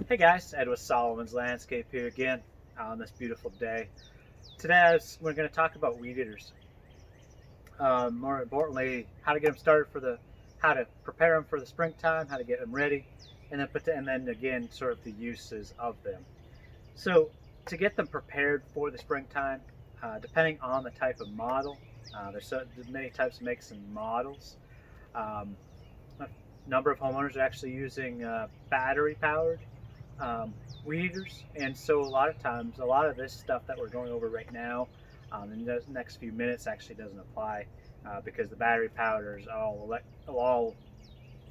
Hey guys, Ed with Solomon's Landscape here again on this beautiful day. Today we're going to talk about weed eaters. More importantly, how to get them started how to prepare them for the springtime, how to get them ready, and then again, sort of the uses of them. So to get them prepared for the springtime, depending on the type of model, there's many types of makes and models. Um, a number of homeowners are actually using battery powered um, weed eaters. And so a lot of times, a lot of this stuff that we're going over right now in the next few minutes actually doesn't apply because the battery powders are all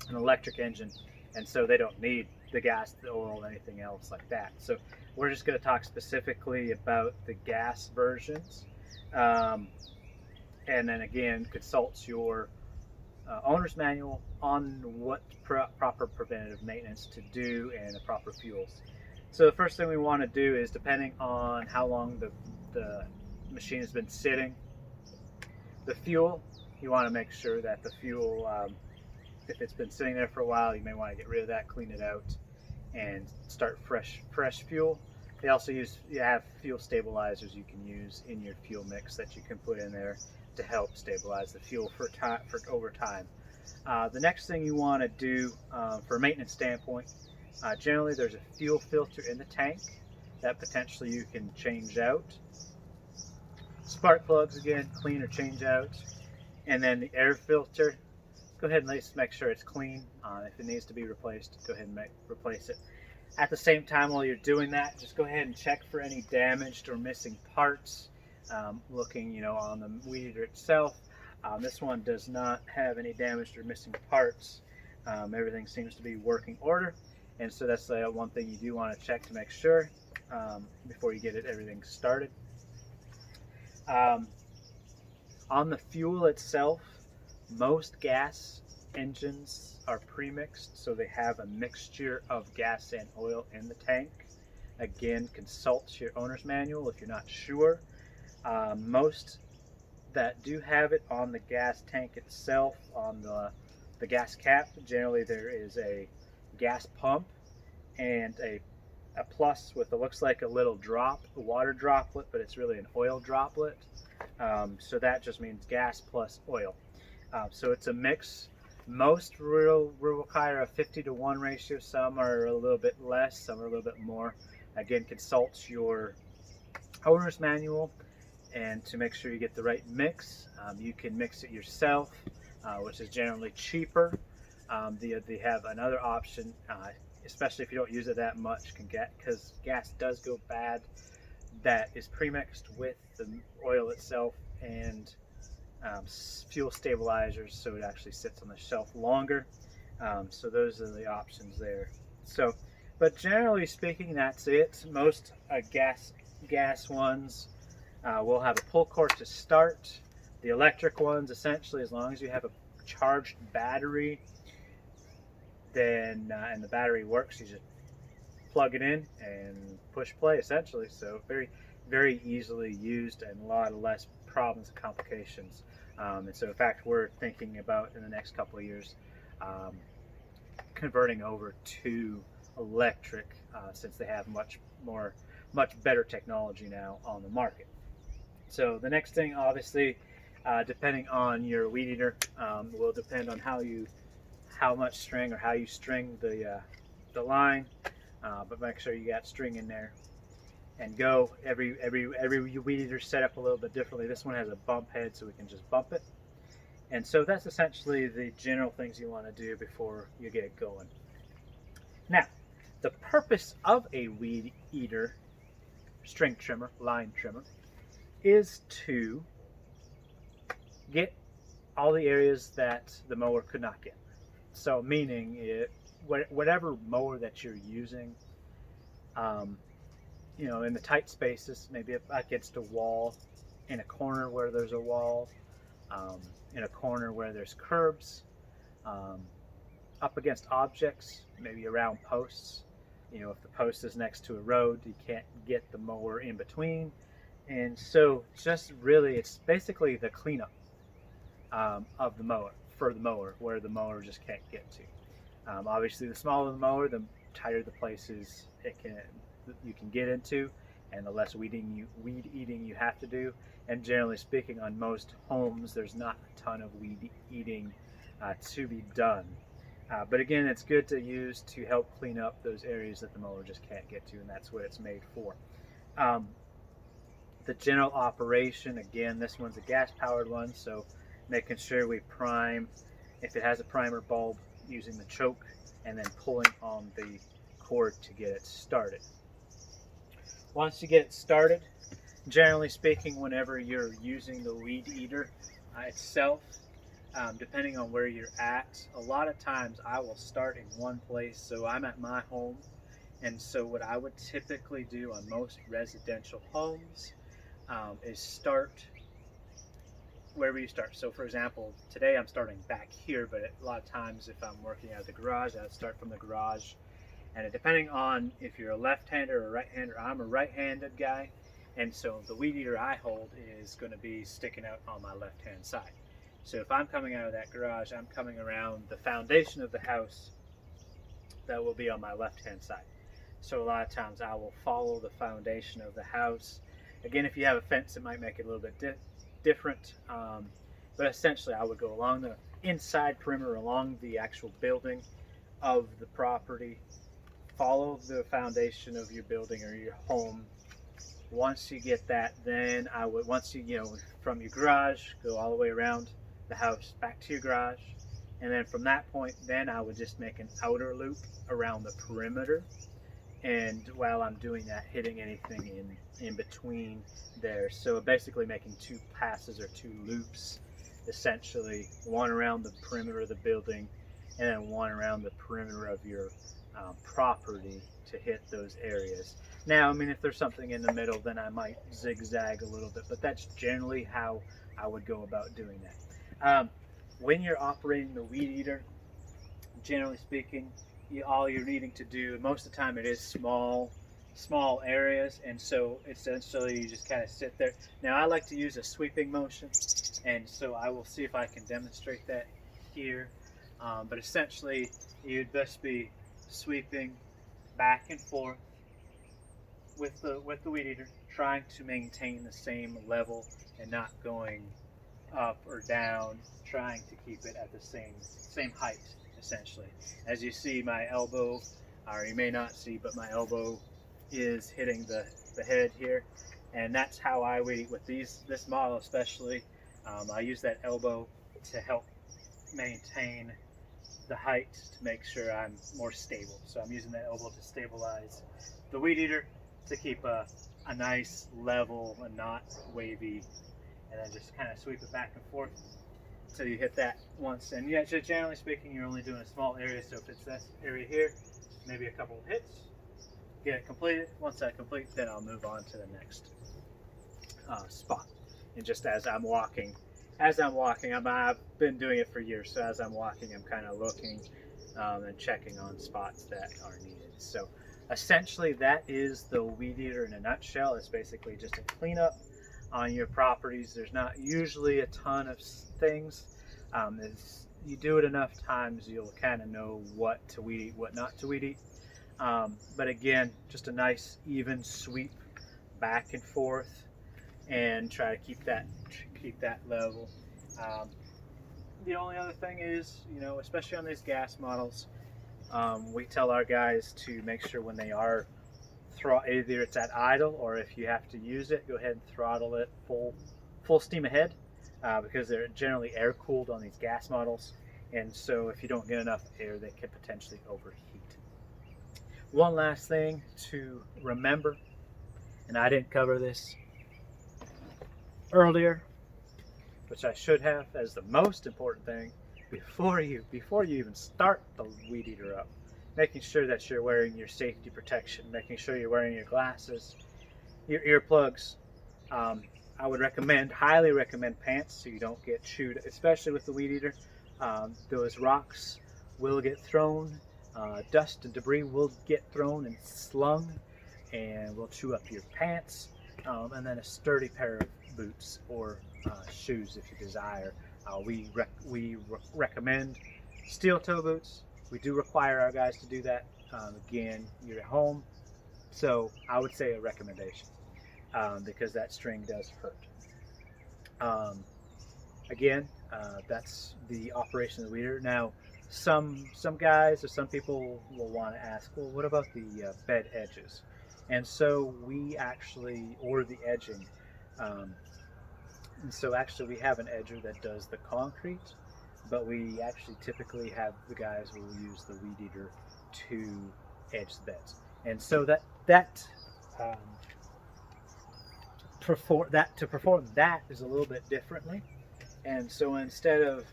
an electric engine, and so they don't need the gas, the oil, anything else like that. So we're just going to talk specifically about the gas versions, um, and then again consult your owner's manual on what proper preventative maintenance to do and the proper fuels. So the first thing we want to do is, depending on how long the machine has been sitting, the fuel, you want to make sure that the fuel, if it's been sitting there for a while, you may want to get rid of that, clean it out, and start fresh fuel. They also you have fuel stabilizers you can use in your fuel mix that you can put in there to help stabilize the fuel for over time. The next thing you want to do for a maintenance standpoint, generally there's a fuel filter in the tank that potentially you can change out. Spark plugs, again, clean or change out. And then the air filter, go ahead and at least make sure it's clean. If it needs to be replaced, go ahead and replace it. At the same time, while you're doing that, just go ahead and check for any damaged or missing parts. Looking, on the weed eater itself, this one does not have any damaged or missing parts. Everything seems to be working order, and so that's one thing you do want to check to make sure before you get everything started. Um, on the fuel itself, most gas engines are premixed, so they have a mixture of gas and oil in the tank. Again, consult your owner's manual if you're not sure. Most that do have it on the gas tank itself, on the gas cap, generally there is a gas pump and a plus with, it looks like a little drop, a water droplet, but it's really an oil droplet. So that just means gas plus oil. So it's a mix. Most will require a 50-to-1 ratio. Some are a little bit less, some are a little bit more. Again, consult your owner's manual and to make sure you get the right mix. You can mix it yourself, which is generally cheaper. They have another option, especially if you don't use it that much, because gas does go bad. That is premixed with the oil itself and fuel stabilizers, so it actually sits on the shelf longer. So those are the options there. So, but generally speaking, that's it. Most gas ones will have a pull cord to start. The electric ones, essentially, as long as you have a charged battery, then and the battery works, you just plug it in and push play, essentially. So very easily used and a lot of less problems and complications. And so, in fact, we're thinking about in the next couple of years um, converting over to electric since they have much better technology now on the market. So the next thing, obviously, depending on your weed eater, will depend on how much string or how you string the line. But make sure you got string in there and go. Every weed eater set up a little bit differently. This one has a bump head, so we can just bump it. And so that's essentially the general things you want to do before you get going. Now, the purpose of a weed eater string trimmer, line trimmer, is to get all the areas that the mower could not get. So, meaning whatever mower that you're using, um, in the tight spaces, maybe against a wall, in a corner where there's a wall, um, in a corner where there's curbs, um, up against objects, maybe around posts. If the post is next to a road, you can't get the mower in between. And so, just really, it's basically the cleanup of the mower, for the mower, where the mower just can't get to. Obviously, the smaller the mower, tighter the places you can get into, and the less weed eating you have to do. And generally speaking, on most homes, there's not a ton of weed eating to be done. But again, it's good to use to help clean up those areas that the mower just can't get to, and that's what it's made for. The general operation, again, this one's a gas-powered one, so making sure we prime, if it has a primer bulb, using the choke, and then pulling on the cord to get it started. Once you get it started, generally speaking, whenever you're using the weed eater itself, depending on where you're at, a lot of times I will start in one place. So I'm at my home, and so what I would typically do on most residential homes is start wherever you start. So for example, today I'm starting back here, but a lot of times if I'm working out of the garage, I would start from the garage. And depending on if you're a left-hander or a right-hander, I'm a right-handed guy, and so the weed eater I hold is going to be sticking out on my left-hand side. So if I'm coming out of that garage, I'm coming around the foundation of the house that will be on my left-hand side. So a lot of times I will follow the foundation of the house. Again, if you have a fence, it might make it a little bit different, but essentially I would go along the inside perimeter, along the actual building of the property, follow the foundation of your building or your home. Once you get that, then I would, once you from your garage, go all the way around the house back to your garage, and then from that point, then I would just make an outer loop around the perimeter. And while I'm doing that, hitting anything in between there. So basically making two passes or two loops, essentially one around the perimeter of the building and then one around the perimeter of your property to hit those areas. Now, I mean, if there's something in the middle, then I might zigzag a little bit, but that's generally how I would go about doing that. When you're operating the weed eater, generally speaking, all you're needing to do, most of the time it is small areas, and so essentially you just kind of sit there. Now I like to use a sweeping motion, and so I will see if I can demonstrate that here, but essentially you'd best be sweeping back and forth with the weed eater, trying to maintain the same level and not going up or down, trying to keep it at the same height. Essentially, as you see, my elbow, or you may not see, but my elbow is hitting the head here, and that's how I weed with this model especially. I use that elbow to help maintain the height to make sure I'm more stable. So I'm using that elbow to stabilize the weed eater to keep a nice level and not wavy, and then just kind of sweep it back and forth until you hit that once. And yeah, just generally speaking, you're only doing a small area. So if it's this area here, maybe a couple of hits, get it completed. Once I complete, then I'll move on to the next spot. And just as I'm walking, I've been doing it for years. So as I'm walking, I'm kind of looking and checking on spots that are needed. So essentially, that is the weed eater in a nutshell. It's basically just a cleanup on your properties. There's not usually a ton of things. You do it enough times, you'll kind of know what to weed eat, what not to weed eat. But again, just a nice even sweep back and forth, and try to keep that level. The only other thing is, especially on these gas models, we tell our guys to make sure when they are either it's at idle, or if you have to use it, go ahead and throttle it full steam ahead, because they're generally air cooled on these gas models, and so if you don't get enough air, they can potentially overheat. One last thing to remember, and I didn't cover this earlier, which I should have, as the most important thing before you even start the weed eater up. Making sure that you're wearing your safety protection, making sure you're wearing your glasses, your earplugs. I would highly recommend pants so you don't get chewed, especially with the weed eater. Those rocks will get thrown, dust and debris will get thrown and slung, and will chew up your pants. And then a sturdy pair of boots or shoes if you desire. We recommend steel toe boots, We do require our guys to do that. Again, you're at home, so I would say a recommendation, because that string does hurt. Again, that's the operation of the weeder. Now, some guys or some people will want to ask, well, what about the bed edges? And so we actually, or the edging. Um, and so actually we have an edger that does the concrete, but we actually typically have the guys who will use the weed eater to edge the beds. And so um, to perform that is a little bit differently. And so instead of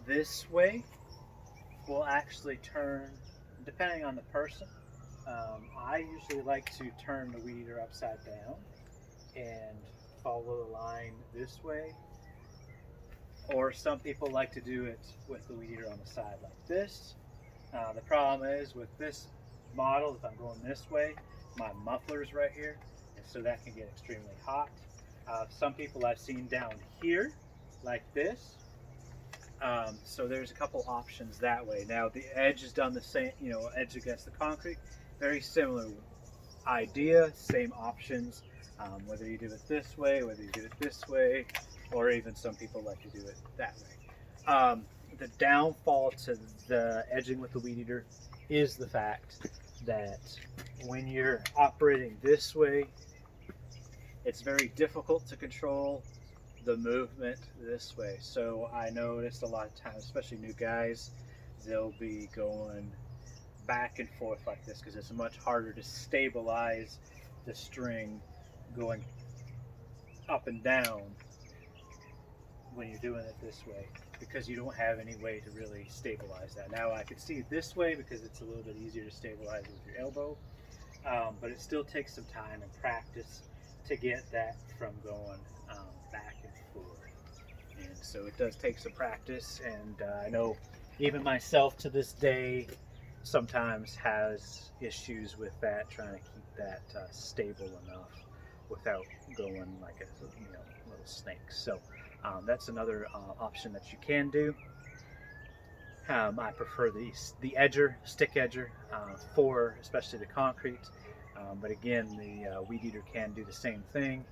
this way, we'll actually turn, depending on the person. I usually like to turn the weed eater upside down and follow the line this way. Or some people like to do it with the weed eater on the side like this. The problem is with this model, if I'm going this way, my muffler's right here, and so that can get extremely hot. Some people I've seen down here like this. So there's a couple options that way. Now the edge is done the same, edge against the concrete, very similar idea, same options. Whether you do it this way, whether you do it this way, or even some people like to do it that way. The downfall to the edging with the weed eater is the fact that when you're operating this way, it's very difficult to control the movement this way. So I noticed a lot of times, especially new guys, they'll be going back and forth like this because it's much harder to stabilize the string going up and down when you're doing it this way, because you don't have any way to really stabilize that. Now I could see it this way because it's a little bit easier to stabilize with your elbow, but it still takes some time and practice to get that from going back and forth. And so it does take some practice, and I know even myself to this day sometimes has issues with that, trying to keep that stable enough without going like a little snake. So that's another option that you can do. I prefer the stick edger for especially the concrete, but again the weed eater can do the same thing.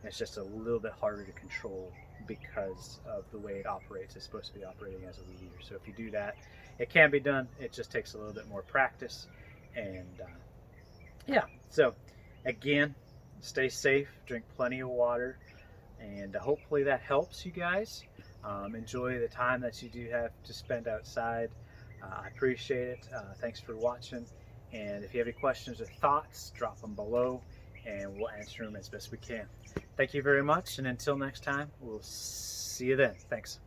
It's just a little bit harder to control because of the way it operates. It's supposed to be operating as a weed eater, so if you do that, it can be done. It just takes a little bit more practice. And yeah, so again, stay safe, drink plenty of water, and hopefully that helps you guys. Enjoy the time that you do have to spend outside. I appreciate it. Thanks for watching, and if you have any questions or thoughts, drop them below and we'll answer them as best we can. Thank you very much, and until next time, we'll see you then. Thanks.